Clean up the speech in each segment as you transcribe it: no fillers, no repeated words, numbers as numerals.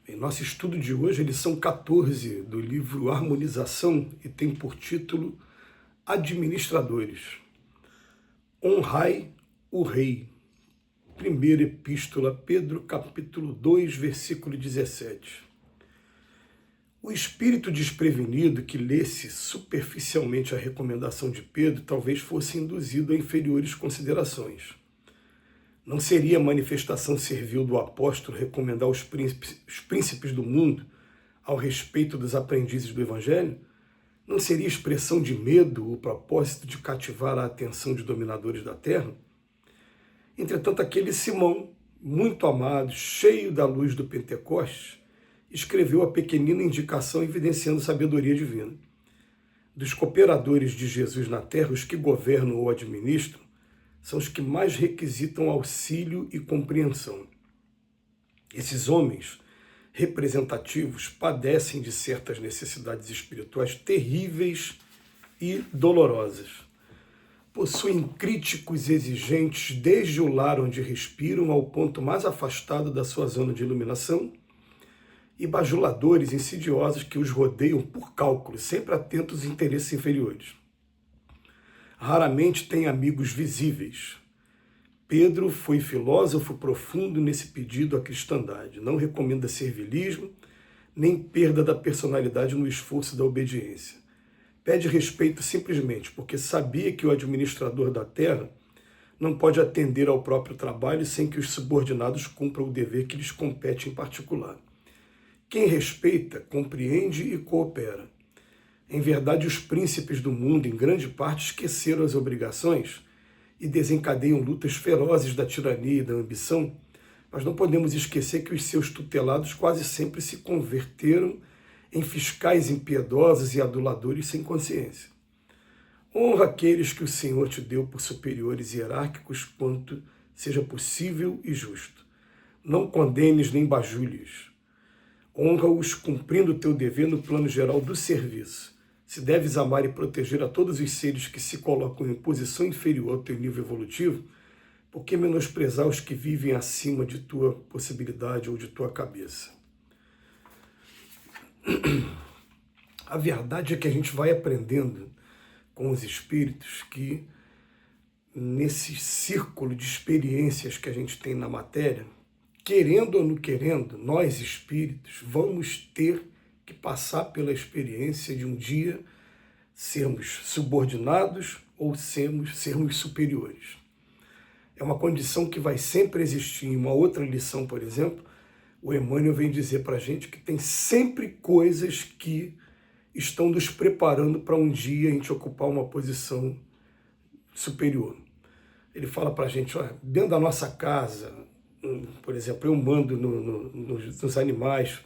Em nosso estudo de hoje, a lição 14 do livro Harmonização e tem por título Administradores. Honrai o Rei. Primeira Epístola a Pedro, capítulo 2, versículo 17. O espírito desprevenido que lesse superficialmente a recomendação de Pedro talvez fosse induzido a inferiores considerações. Não seria manifestação servil do apóstolo recomendar os príncipes do mundo ao respeito dos aprendizes do Evangelho? Não seria expressão de medo o propósito de cativar a atenção de dominadores da terra? Entretanto, aquele Simão, muito amado, cheio da luz do Pentecostes, escreveu a pequenina indicação evidenciando sabedoria divina. Dos cooperadores de Jesus na terra, os que governam ou administram, são os que mais requisitam auxílio e compreensão. Esses homens representativos padecem de certas necessidades espirituais terríveis e dolorosas. Possuem críticos exigentes desde o lar onde respiram ao ponto mais afastado da sua zona de iluminação e bajuladores insidiosos que os rodeiam por cálculo, sempre atentos aos interesses inferiores. Raramente tem amigos visíveis. Pedro foi filósofo profundo nesse pedido à cristandade. Não recomenda servilismo, nem perda da personalidade no esforço da obediência. Pede respeito simplesmente porque sabia que o administrador da terra não pode atender ao próprio trabalho sem que os subordinados cumpram o dever que lhes compete em particular. Quem respeita, compreende e coopera. Em verdade, os príncipes do mundo, em grande parte, esqueceram as obrigações e desencadeiam lutas ferozes da tirania e da ambição, mas não podemos esquecer que os seus tutelados quase sempre se converteram em fiscais impiedosos e aduladores sem consciência. Honra aqueles que o Senhor te deu por superiores hierárquicos quanto seja possível e justo. Não condenes nem bajules. Honra-os cumprindo o teu dever no plano geral do serviço. Se deves amar e proteger a todos os seres que se colocam em posição inferior ao teu nível evolutivo, por que menosprezar os que vivem acima de tua possibilidade ou de tua cabeça? A verdade é que a gente vai aprendendo com os espíritos que nesse círculo de experiências que a gente tem na matéria, querendo ou não querendo, nós espíritos vamos ter que passar pela experiência de um dia sermos subordinados ou sermos superiores. É uma condição que vai sempre existir. Em uma outra lição, por exemplo, o Emmanuel vem dizer para a gente que tem sempre coisas que estão nos preparando para um dia a gente ocupar uma posição superior. Ele fala para a gente, olha, dentro da nossa casa, por exemplo, eu mando nos animais.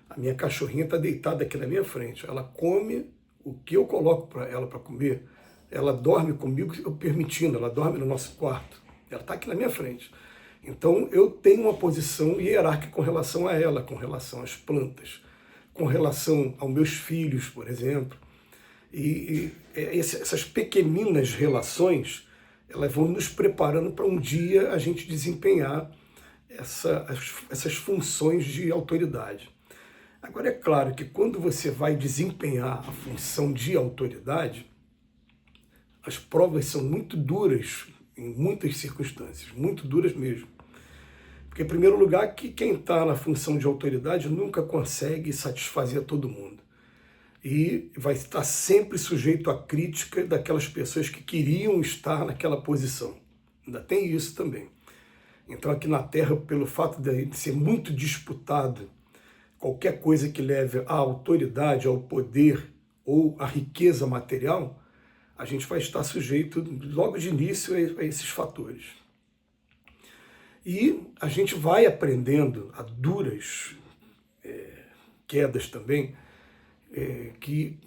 A minha cachorrinha está deitada aqui na minha frente. Ela come o que eu coloco para ela para comer. Ela dorme comigo, eu permitindo. Ela dorme no nosso quarto. Ela está aqui na minha frente. Então, eu tenho uma posição hierárquica com relação a ela, com relação às plantas, com relação aos meus filhos, por exemplo. E essas pequeninas relações, elas vão nos preparando para um dia a gente desempenhar essas funções de autoridade. Agora, é claro que quando você vai desempenhar a função de autoridade, as provas são muito duras em muitas circunstâncias, muito duras mesmo. Porque, em primeiro lugar, que quem está na função de autoridade nunca consegue satisfazer a todo mundo. E vai estar sempre sujeito à crítica daquelas pessoas que queriam estar naquela posição. Ainda tem isso também. Então, aqui na Terra, pelo fato de ser muito disputado, qualquer coisa que leve à autoridade, ao poder ou à riqueza material, a gente vai estar sujeito logo de início a esses fatores. E a gente vai aprendendo a duras quedas também, que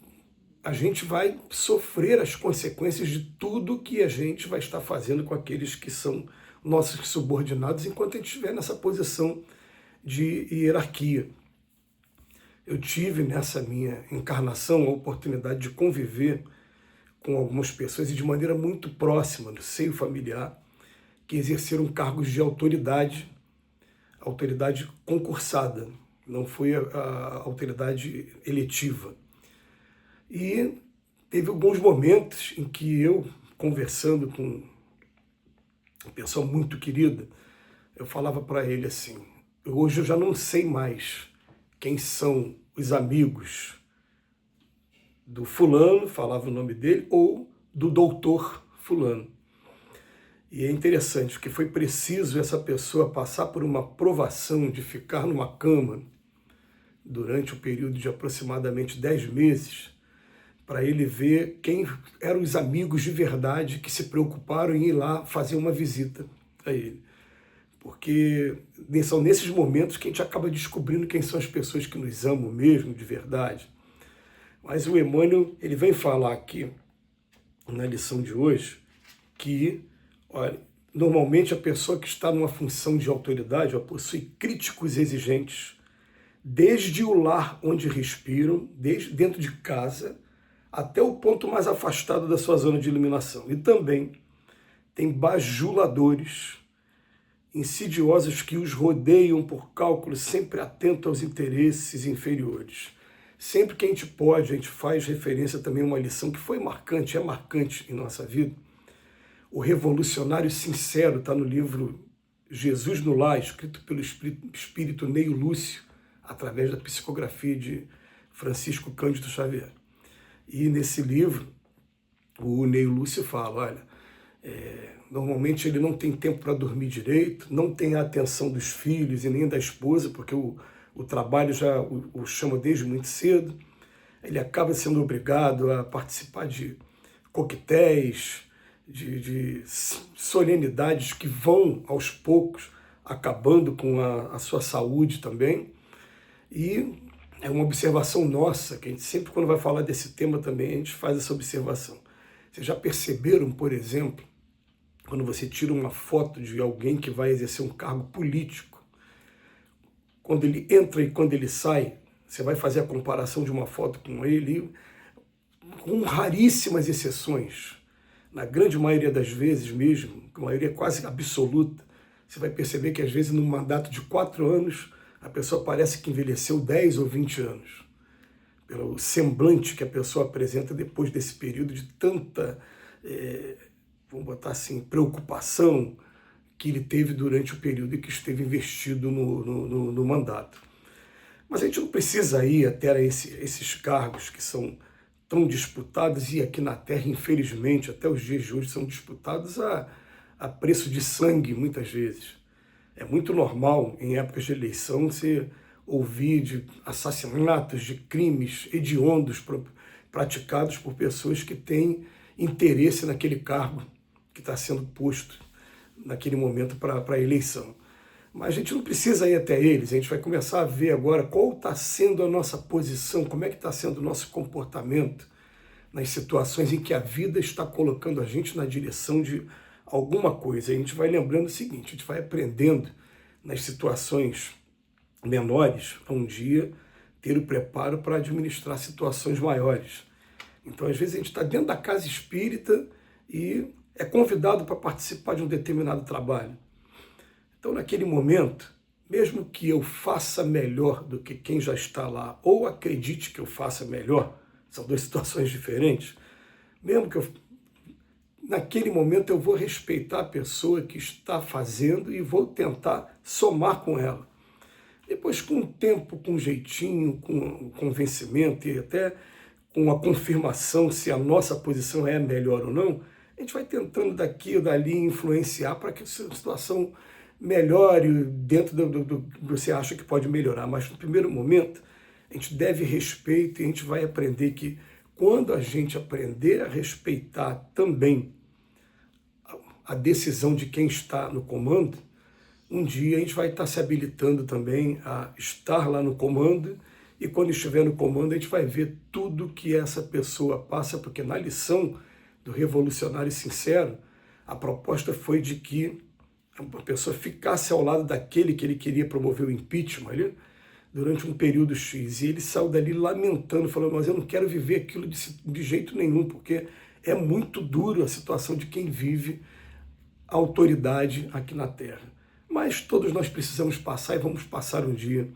a gente vai sofrer as consequências de tudo que a gente vai estar fazendo com aqueles que são nossos subordinados enquanto a gente estiver nessa posição de hierarquia. Eu tive nessa minha encarnação a oportunidade de conviver com algumas pessoas e de maneira muito próxima, no seio familiar, que exerceram cargos de autoridade concursada, não foi a autoridade eletiva. E teve alguns momentos em que eu, conversando com uma pessoa muito querida, eu falava para ele assim, hoje eu já não sei mais quem são os amigos do fulano, falava o nome dele, ou do doutor fulano. E é interessante, porque foi preciso essa pessoa passar por uma provação de ficar numa cama durante um período de aproximadamente 10 meses, para ele ver quem eram os amigos de verdade que se preocuparam em ir lá fazer uma visita a ele. Porque são nesses momentos que a gente acaba descobrindo quem são as pessoas que nos amam mesmo, de verdade. Mas o Emmanuel, ele vem falar aqui, na lição de hoje, que, olha, normalmente a pessoa que está numa função de autoridade possui críticos exigentes, desde o lar onde respiram, desde dentro de casa, até o ponto mais afastado da sua zona de iluminação. E também tem bajuladores, insidiosos que os rodeiam por cálculos, sempre atento aos interesses inferiores. Sempre que a gente pode, a gente faz referência também a uma lição que foi marcante, é marcante em nossa vida. O Revolucionário Sincero está no livro Jesus no Lar, escrito pelo espírito Neio Lúcio, através da psicografia de Francisco Cândido Xavier. E nesse livro, o Neio Lúcio fala, olha, normalmente ele não tem tempo para dormir direito, não tem a atenção dos filhos e nem da esposa, porque o trabalho já o chama desde muito cedo. Ele acaba sendo obrigado a participar de coquetéis, de solenidades que vão, aos poucos, acabando com a sua saúde também. E é uma observação nossa, que a gente sempre, quando vai falar desse tema também, a gente faz essa observação. Vocês já perceberam, por exemplo, quando você tira uma foto de alguém que vai exercer um cargo político, quando ele entra e quando ele sai, você vai fazer a comparação de uma foto com ele, com raríssimas exceções, na grande maioria das vezes mesmo, com a maioria quase absoluta, você vai perceber que às vezes num mandato de 4 anos, a pessoa parece que envelheceu 10 ou 20 anos, pelo semblante que a pessoa apresenta depois desse período de tanta, vamos botar assim, preocupação que ele teve durante o período em que esteve investido no mandato. Mas a gente não precisa ir até esses cargos que são tão disputados, e aqui na Terra, infelizmente, até os dias de hoje, são disputados a preço de sangue, muitas vezes. É muito normal, em épocas de eleição, você ouvir de assassinatos, de crimes hediondos praticados por pessoas que têm interesse naquele cargo que está sendo posto naquele momento para a eleição. Mas a gente não precisa ir até eles, a gente vai começar a ver agora qual está sendo a nossa posição, como é que está sendo o nosso comportamento nas situações em que a vida está colocando a gente na direção de alguma coisa. A gente vai lembrando o seguinte, a gente vai aprendendo nas situações menores, a um dia ter o preparo para administrar situações maiores. Então, às vezes, a gente está dentro da casa espírita e é convidado para participar de um determinado trabalho. Então, naquele momento, mesmo que eu faça melhor do que quem já está lá, ou acredite que eu faça melhor, são duas situações diferentes, mesmo que eu... Naquele momento eu vou respeitar a pessoa que está fazendo e vou tentar somar com ela. Depois, com o tempo, com jeitinho, com convencimento e até com a confirmação se a nossa posição é melhor ou não, a gente vai tentando daqui ou dali influenciar para que a situação melhore dentro do que você acha que pode melhorar. Mas no primeiro momento, a gente deve respeito e a gente vai aprender que quando a gente aprender a respeitar também a decisão de quem está no comando, um dia a gente vai estar se habilitando também a estar lá no comando, e quando estiver no comando a gente vai ver tudo que essa pessoa passa, porque na lição do Revolucionário Sincero, a proposta foi de que a pessoa ficasse ao lado daquele que ele queria promover o impeachment ali, durante um período X, e ele saiu dali lamentando, falando, mas eu não quero viver aquilo de jeito nenhum, porque é muito duro a situação de quem vive a autoridade aqui na Terra. Mas todos nós precisamos passar e vamos passar um dia.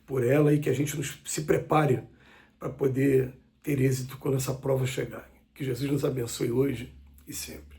por ela e que a gente se prepare para poder ter êxito quando essa prova chegar. Que Jesus nos abençoe hoje e sempre.